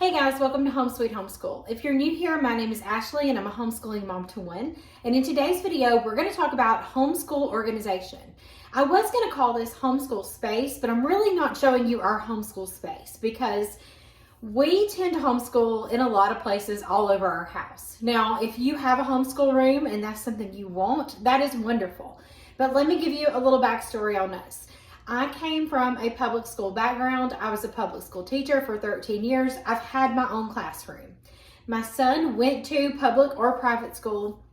Hey guys, welcome to Home Sweet Homeschool. If you're new here, my name is Ashley and I'm a homeschooling mom to one. And in today's video, we're going to talk about homeschool organization. I was going to call this homeschool space, but I'm really not showing you our homeschool space because we tend to homeschool in a lot of places all over our house. Now, if you have a homeschool room and that's something you want, that is wonderful. But let me give you a little backstory on us. I came from a public school background. I was a public school teacher for 13 years. I've had my own classroom. My son went to public or private school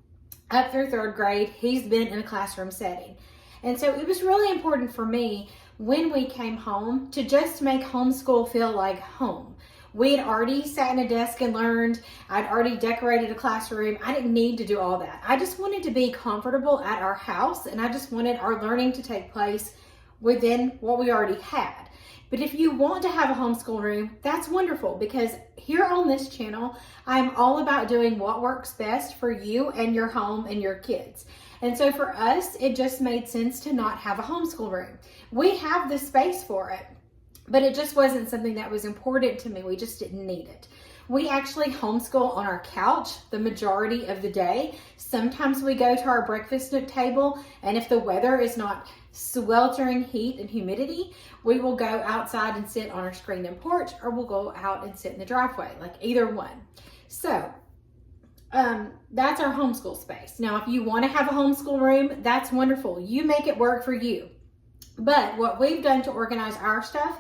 up through third grade. He's been in a classroom setting. And so it was really important for me when we came home to just make homeschool feel like home. We had already sat in a desk and learned. I'd already decorated a classroom. I didn't need to do all that. I just wanted to be comfortable at our house, and I just wanted our learning to take place within what we already had. But if you want to have a homeschool room, that's wonderful, because here on this channel, I'm all about doing what works best for you and your home and your kids. And so for us, it just made sense to not have a homeschool room. We have the space for it, but it just wasn't something that was important to me. We just didn't need it. We actually homeschool on our couch the majority of the day. Sometimes we go to our breakfast nook table, and if the weather is not sweltering heat and humidity, we will go outside and sit on our screened in porch, or we'll go out and sit in the driveway, like either one. So that's our homeschool space. Now, if you want to have a homeschool room, that's wonderful. You make it work for you. But what we've done to organize our stuff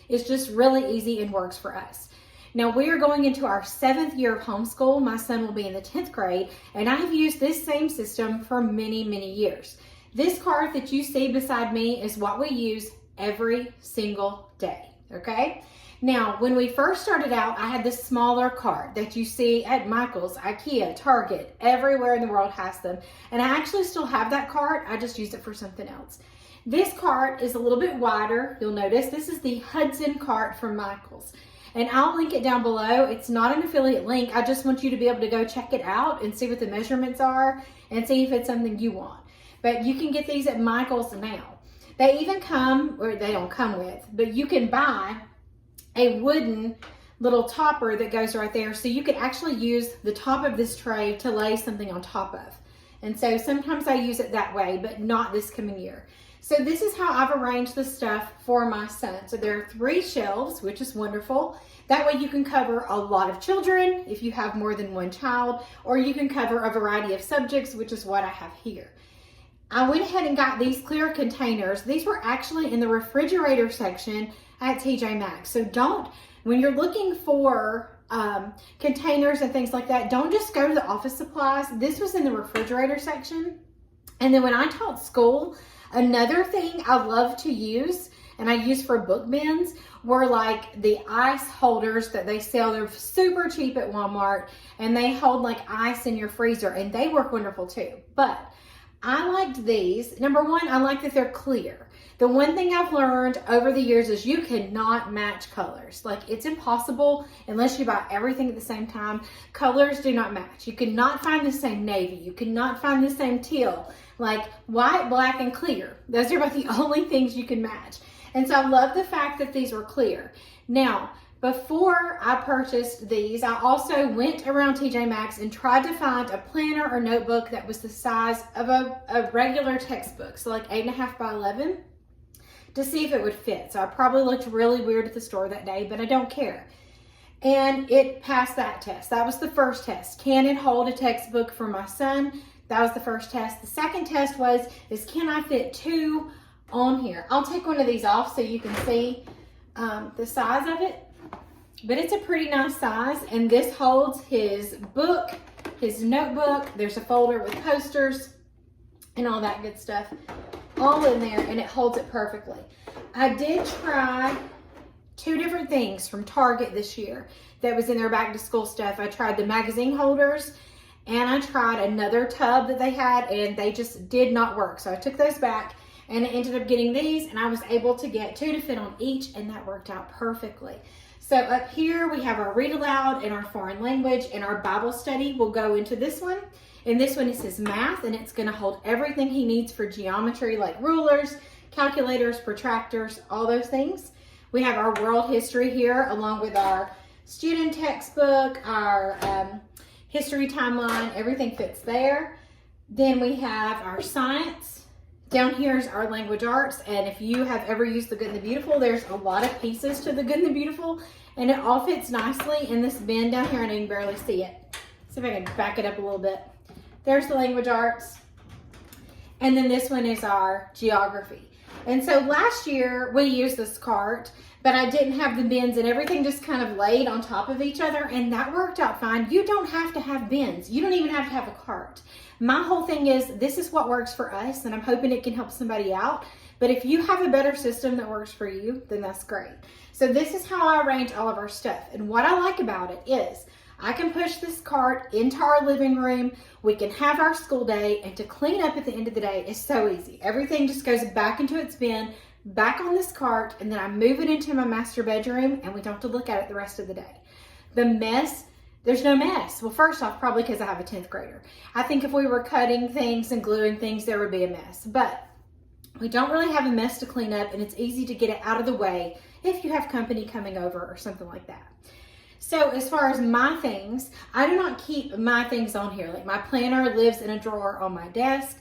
is just really easy and works for us. Now, we are going into our 7th year of homeschool. My son will be in the 10th grade, and I have used this same system for many, many years. This card that you see beside me is what we use every single day, okay? Now, when we first started out, I had this smaller card that you see at Michael's, IKEA, Target, everywhere in the world has them. And I actually still have that card. I just used it for something else. This cart is a little bit wider. You'll notice this is the Hudson cart from Michael's. And I'll link it down below. It's not an affiliate link. I just want you to be able to go check it out and see what the measurements are and see if it's something you want. But you can get these at Michael's now. They even come, or they don't come with, but you can buy a wooden little topper that goes right there. So you could actually use the top of this tray to lay something on top of. And so sometimes I use it that way, but not this coming year. So this is how I've arranged the stuff for my son. So there are 3 shelves, which is wonderful. That way you can cover a lot of children if you have more than one child, or you can cover a variety of subjects, which is what I have here. I went ahead and got these clear containers. These were actually in the refrigerator section at TJ Maxx. So when you're looking for containers and things like that, don't just go to the office supplies. This was in the refrigerator section. And then when I taught school, another thing I love to use, and I use for book bins, were like the ice holders that they sell. They're super cheap at Walmart, and they hold like ice in your freezer, and they work wonderful too. But I liked these. Number one, I like that they're clear. The one thing I've learned over the years is you cannot match colors. Like, it's impossible unless you buy everything at the same time. Colors do not match. You cannot find the same navy. You cannot find the same teal. Like white, black, and clear. Those are about the only things you can match. And so I love the fact that these were clear. Now, before I purchased these, I also went around TJ Maxx and tried to find a planner or notebook that was the size of a regular textbook, so like 8.5 by 11, to see if it would fit. So I probably looked really weird at the store that day, but I don't care. And it passed that test. That was the first test. Can it hold a textbook for my son? That was the first test. The second test is can I fit 2 on here? I'll take one of these off so you can see the size of it. But it's a pretty nice size, and this holds his book, his notebook. There's a folder with posters and all that good stuff all in there, and it holds it perfectly. I did try 2 different things from Target this year that was in their back to school stuff. I tried the magazine holders, and I tried another tub that they had, and they just did not work. So I took those back, and I ended up getting these, and I was able to get 2 to fit on each, and that worked out perfectly. So up here we have our read aloud and our foreign language, and our Bible study will go into this one. And this one is his math, and it's going to hold everything he needs for geometry, like rulers, calculators, protractors, all those things. We have our world history here, along with our student textbook, our history timeline, everything fits there. Then we have our science. Down here is our language arts, and if you have ever used The Good and the Beautiful, there's a lot of pieces to The Good and the Beautiful, and it all fits nicely in this bin down here, and you can barely see it. See if I can back it up a little bit. There's the language arts, and then this one is our geography. And so last year we used this cart, but I didn't have the bins, and everything just kind of laid on top of each other, and that worked out fine. You don't have to have bins. You don't even have to have a cart. My whole thing is, this is what works for us, and I'm hoping it can help somebody out. But if you have a better system that works for you, then that's great. So this is how I arrange all of our stuff. And what I like about it is I can push this cart into our living room. We can have our school day, and to clean up at the end of the day is so easy. Everything just goes back into its bin, back on this cart, and then I move it into my master bedroom, and we don't have to look at it the rest of the day. The mess, there's no mess. Well, first off, probably because I have a 10th grader. I think if we were cutting things and gluing things, there would be a mess. But we don't really have a mess to clean up, and it's easy to get it out of the way if you have company coming over or something like that. So as far as my things, I do not keep my things on here. Like my planner lives in a drawer on my desk,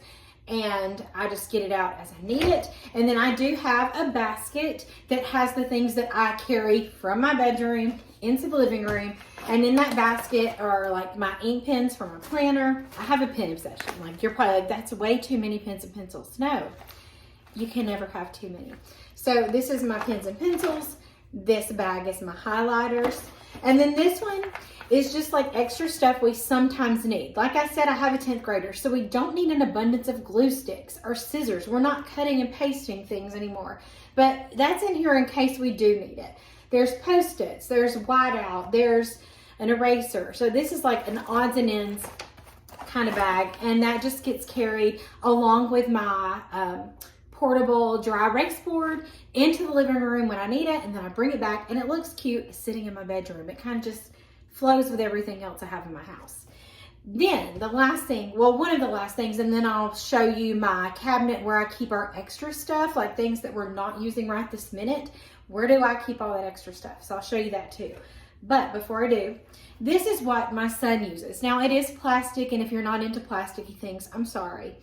and I just get it out as I need it. And then I do have a basket that has the things that I carry from my bedroom into the living room. And in that basket are like my ink pens for my planner. I have a pen obsession. Like, you're probably like, that's way too many pens and pencils. No, you can never have too many. So this is my pens and pencils. This bag is my highlighters. And then this one is just like extra stuff we sometimes need. Like I said, I have a 10th grader, so we don't need an abundance of glue sticks or scissors. We're not cutting and pasting things anymore. But that's in here in case we do need it. There's Post-its, there's whiteout, there's an eraser. So this is like an odds and ends kind of bag, and that just gets carried along with my portable dry erase board into the living room when I need it, and then I bring it back, and it looks cute sitting in my bedroom. It kind of just flows with everything else I have in my house. Then the last thing, well, one of the last things, and then I'll show you my cabinet where I keep our extra stuff, like things that we're not using right this minute. Where do I keep all that extra stuff? So I'll show you that too. But before I do, this is what my son uses. Now it is plastic, and if you're not into plasticky things, I'm sorry.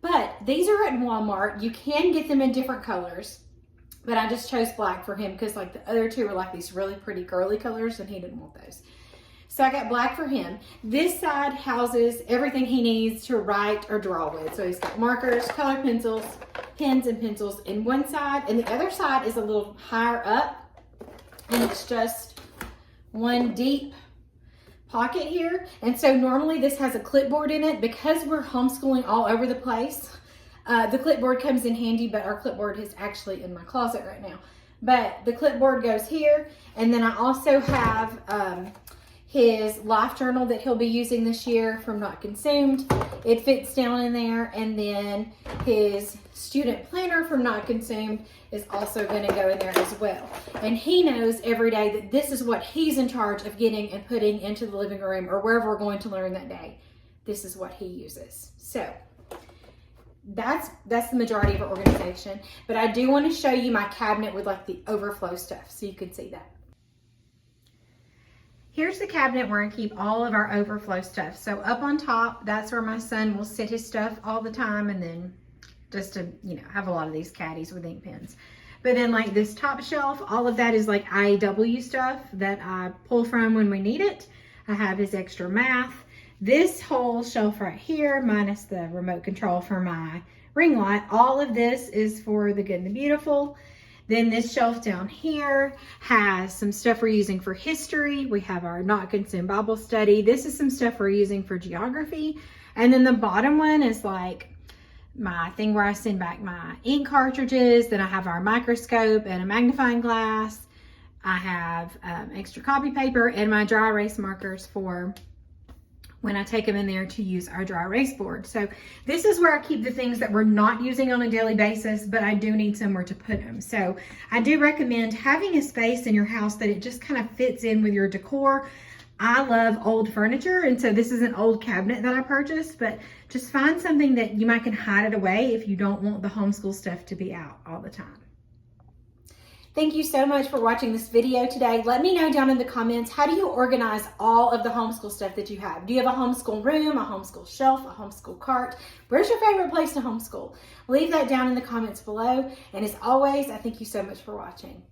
But these are at Walmart. You can get them in different colors, but I just chose black for him because like the other two are like these really pretty girly colors, and he didn't want those. So I got black for him. This side houses everything he needs to write or draw with. So he's got markers, colored pencils, pens and pencils in one side, and the other side is a little higher up, and it's just one deep pocket here. And so normally this has a clipboard in it. Because we're homeschooling all over the place, the clipboard comes in handy, but our clipboard is actually in my closet right now. But the clipboard goes here, and then I also have his life journal that he'll be using this year from Not Consumed. It fits down in there, and then his student planner from Not Consumed is also going to go in there as well. And he knows every day that this is what he's in charge of getting and putting into the living room or wherever we're going to learn that day. This is what he uses. So that's the majority of our organization. But I do want to show you my cabinet with like the overflow stuff so you can see that. Here's the cabinet where I keep all of our overflow stuff. So up on top, that's where my son will sit his stuff all the time, and then just to, you know, have a lot of these caddies with ink pens. But then like this top shelf, all of that is like IAW stuff that I pull from when we need it. I have his extra math. This whole shelf right here, minus the remote control for my ring light, all of this is for The Good and the Beautiful. Then this shelf down here has some stuff we're using for history. We have our Not Consumed Bible study. This is some stuff we're using for geography. And then the bottom one is like my thing where I send back my ink cartridges. Then I have our microscope and a magnifying glass. I have extra copy paper and my dry erase markers for when I take them in there to use our dry erase board. So this is where I keep the things that we're not using on a daily basis, but I do need somewhere to put them. So I do recommend having a space in your house that it just kind of fits in with your decor. I love old furniture, and so this is an old cabinet that I purchased, but just find something that you might can hide it away if you don't want the homeschool stuff to be out all the time. Thank you so much for watching this video today. Let me know down in the comments, how do you organize all of the homeschool stuff that you have? Do you have a homeschool room, a homeschool shelf, a homeschool cart? Where's your favorite place to homeschool? Leave that down in the comments below. And as always, I thank you so much for watching.